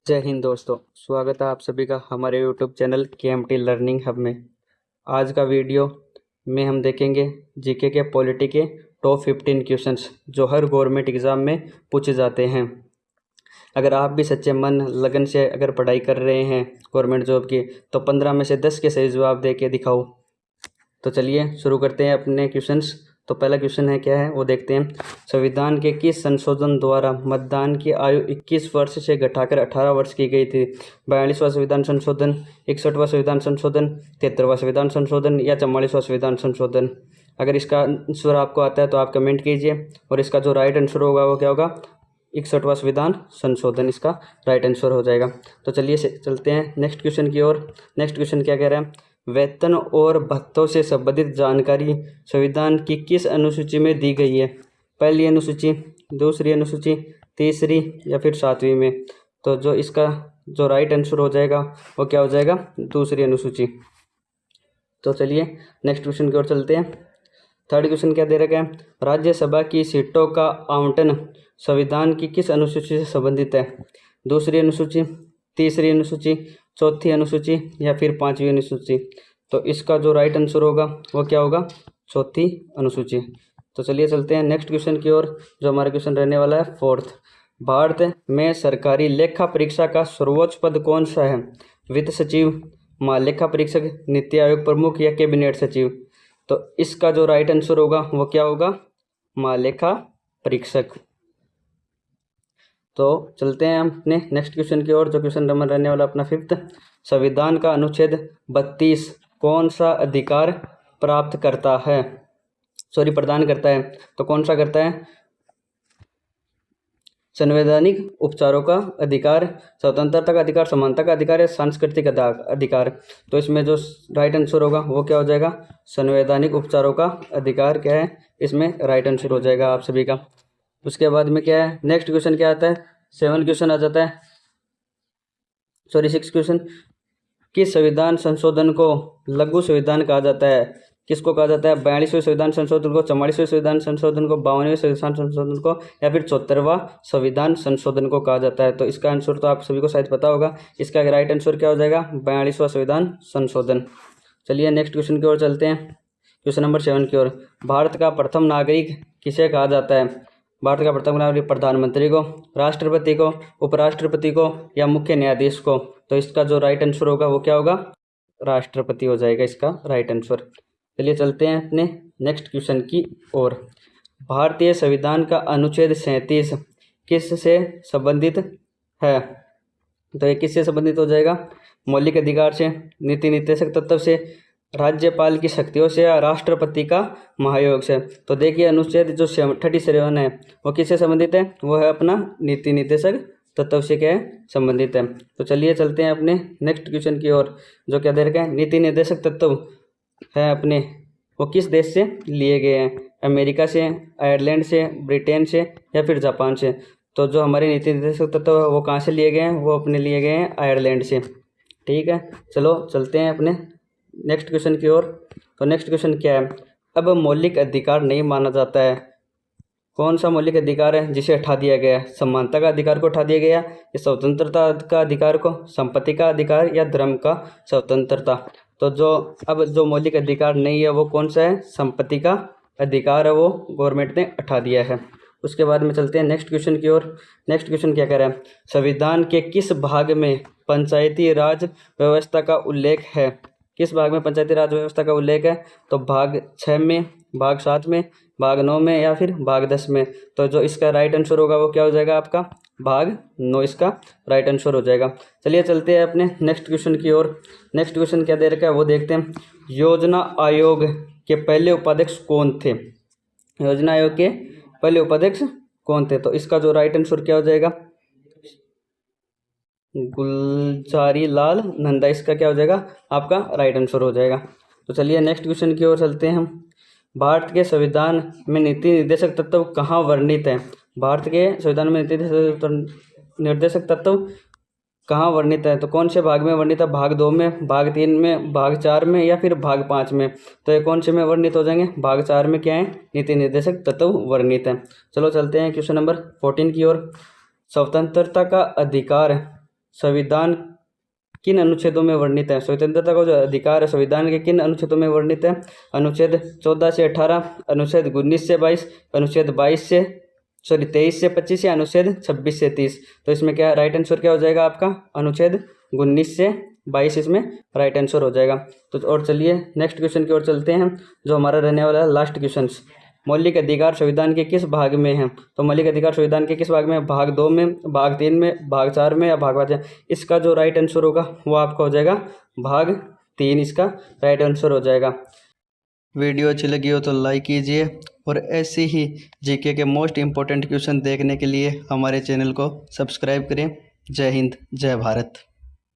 जय हिंद दोस्तों। स्वागत है आप सभी का हमारे YouTube channel KMT learning hub में। आज का वीडियो में हम देखेंगे जीके के पॉलिटी के टॉप 15 क्वेश्चंस जो हर गवर्नमेंट एग्ज़ाम में पूछे जाते हैं। अगर आप भी सच्चे मन लगन से अगर पढ़ाई कर रहे हैं गवर्नमेंट जॉब की, तो 15 में से 10 के सही जवाब दे के दिखाओ। तो चलिए शुरू करते हैं अपने क्वेश्चंस। तो पहला क्वेश्चन है, क्या है वो देखते हैं। संविधान के किस संशोधन द्वारा मतदान की आयु 21 वर्ष से घटाकर 18 वर्ष की गई थी? 42वां संविधान संशोधन, 61वां संविधान संशोधन, 73वां संविधान संशोधन या 44वां संविधान संशोधन? अगर इसका आंसर आपको आता है तो आप कमेंट कीजिए, और इसका जो राइट आंसर होगा वो क्या होगा? 61वां संविधान संशोधन इसका राइट आंसर हो जाएगा। तो चलिए चलते हैं नेक्स्ट क्वेश्चन की ओर। नेक्स्ट क्वेश्चन क्या कह रहा है? वेतन और भत्तों से संबंधित जानकारी संविधान की किस अनुसूची में दी गई है? पहली अनुसूची, दूसरी अनुसूची, तीसरी या फिर 7वीं में? तो जो इसका जो राइट आंसर हो जाएगा वो क्या हो जाएगा? दूसरी अनुसूची। तो चलिए नेक्स्ट क्वेश्चन की ओर चलते हैं। थर्ड क्वेश्चन क्या दे रखा है? राज्यसभा की सीटों का आवंटन संविधान की किस अनुसूची से संबंधित है? दूसरी अनुसूची, तीसरी अनुसूची, चौथी अनुसूची या फिर 5वीं अनुसूची? तो इसका जो राइट आंसर होगा वो क्या होगा? चौथी अनुसूची। तो चलिए चलते हैं नेक्स्ट क्वेश्चन की ओर, जो हमारा क्वेश्चन रहने वाला है फोर्थ। भारत में सरकारी लेखा परीक्षा का सर्वोच्च पद कौन सा है? वित्त सचिव, महालेखा परीक्षक, नीति आयोग प्रमुख या कैबिनेट सचिव? तो इसका जो राइट आंसर होगा वो क्या होगा? महालेखा परीक्षक। तो चलते हैं अपने नेक्स्ट क्वेश्चन की ओर, जो क्वेश्चन नंबर रहने वाला अपना फिफ्थ। संविधान का अनुच्छेद 32 कौन सा अधिकार प्राप्त करता है, प्रदान करता है? तो कौन सा करता है? संवैधानिक उपचारों का अधिकार, स्वतंत्रता का अधिकार, समानता का अधिकार या सांस्कृतिक अधिकार? तो इसमें जो राइट आंसर होगा वो क्या हो जाएगा? संवैधानिक उपचारों का अधिकार क्या है? इसमें राइट आंसर हो जाएगा आप सभी का। उसके बाद में क्या है? नेक्स्ट क्वेश्चन क्या आता है? 7 क्वेश्चन आ जाता है, 6 क्वेश्चन। किस संविधान संशोधन को लघु संविधान कहा जाता है? किसको कहा जाता है? 42वें संविधान संशोधन को, 44वें संविधान संशोधन को, 52वें संविधान संशोधन को या फिर 74वां संविधान संशोधन को कहा जाता है? तो इसका आंसर तो आप सभी को शायद पता होगा। इसका राइट आंसर क्या हो जाएगा? 42वां संविधान संशोधन। चलिए नेक्स्ट क्वेश्चन की ओर चलते हैं, क्वेश्चन नंबर 7 की ओर। भारत का प्रथम नागरिक किसे कहा जाता है? भारत का प्रथम नागरिक प्रधानमंत्री को, राष्ट्रपति को, उपराष्ट्रपति को या मुख्य न्यायाधीश को? तो इसका जो राइट आंसर होगा वो क्या होगा? राष्ट्रपति हो जाएगा इसका राइट आंसर। चलिए चलते हैं अपने नेक्स्ट क्वेश्चन की ओर। भारतीय संविधान का अनुच्छेद 37 किससे संबंधित है? तो ये किससे संबंधित हो जाएगा? मौलिक अधिकार से, नीति निर्देशक तत्व से, राज्यपाल की शक्तियों से या राष्ट्रपति का महायोग से? तो देखिए अनुच्छेद जो 37 है वो किससे संबंधित है? वो है अपना नीति निर्देशक तत्व से क्या है? संबंधित है। तो चलिए चलते हैं अपने नेक्स्ट क्वेश्चन की ओर, जो क्या दे रखा है? नीति निर्देशक तत्व है अपने, वो किस देश से लिए गए हैं? अमेरिका से, आयरलैंड से, ब्रिटेन से या फिर जापान से? तो जो हमारे नीति निर्देशक तत्व है वो कहाँ से लिए गए हैं? वो अपने लिए गए हैं आयरलैंड से। ठीक है, चलो चलते हैं अपने नेक्स्ट क्वेश्चन की ओर। तो नेक्स्ट क्वेश्चन क्या है? अब मौलिक अधिकार नहीं माना जाता है, कौन सा मौलिक अधिकार है जिसे हटा दिया गया है? समानता का अधिकार को हटा दिया गया, या स्वतंत्रता का अधिकार को, संपत्ति का अधिकार या धर्म का स्वतंत्रता? तो जो मौलिक अधिकार नहीं है वो कौन सा है? संपत्ति का अधिकार है, वो गवर्नमेंट ने हटा दिया है। उसके बाद में चलते हैं नेक्स्ट क्वेश्चन की ओर। नेक्स्ट क्वेश्चन क्या कह रहा है? संविधान के किस भाग में पंचायती राज व्यवस्था का उल्लेख है? किस भाग में पंचायती राज व्यवस्था का उल्लेख है? तो भाग 6 में, भाग 7 में, भाग 9 में या फिर भाग 10 में? तो जो इसका राइट आंसर होगा वो क्या हो जाएगा आपका? भाग 9 इसका राइट आंसर हो जाएगा। चलिए चलते हैं अपने नेक्स्ट क्वेश्चन की ओर। नेक्स्ट क्वेश्चन क्या दे रखा है वो देखते हैं। योजना आयोग के पहले उपाध्यक्ष कौन थे? योजना आयोग के पहले उपाध्यक्ष कौन थे? तो इसका जो राइट आंसर क्या हो जाएगा? गुलजारी लाल नंदा, इसका क्या हो जाएगा? आपका राइट आंसर हो जाएगा। तो चलिए नेक्स्ट क्वेश्चन की ओर चलते हैं हम। भारत के संविधान में नीति निर्देशक तत्व कहाँ वर्णित है? भारत के संविधान में नीति निर्देशक तत्व कहाँ वर्णित है? तो कौन से भाग में वर्णित है? भाग 2 में, भाग 3 में, भाग 4 में या फिर भाग 5 में? तो ये कौन से में वर्णित हो जाएंगे? भाग 4 में क्या है? नीति निर्देशक तत्व वर्णित है। चलो चलते हैं क्वेश्चन नंबर 14 की ओर। स्वतंत्रता का अधिकार संविधान किन अनुच्छेदों में वर्णित है? स्वतंत्रता का जो अधिकार है संविधान के किन अनुच्छेदों में वर्णित है? अनुच्छेद 14 से 18, अनुच्छेद 19 से 22, अनुच्छेद 23 से 25 या अनुच्छेद 26 से 30। तो इसमें क्या राइट आंसर क्या हो जाएगा आपका? अनुच्छेद 19 से 22 इसमें राइट आंसर हो जाएगा। तो और चलिए नेक्स्ट क्वेश्चन की ओर चलते हैं, जो हमारा रहने वाला है लास्ट क्वेश्चन। मौलिक अधिकार संविधान के किस भाग में है? तो मौलिक अधिकार संविधान के किस भाग में? भाग 2 में, भाग 3 में, भाग 4 में या भाग 5 में? इसका जो राइट आंसर होगा वो आपका हो जाएगा भाग 3, इसका राइट आंसर हो जाएगा। वीडियो अच्छी लगी हो तो लाइक कीजिए, और ऐसे ही जीके के मोस्ट इम्पोर्टेंट क्वेश्चन देखने के लिए हमारे चैनल को सब्सक्राइब करें। जय हिंद, जय भारत।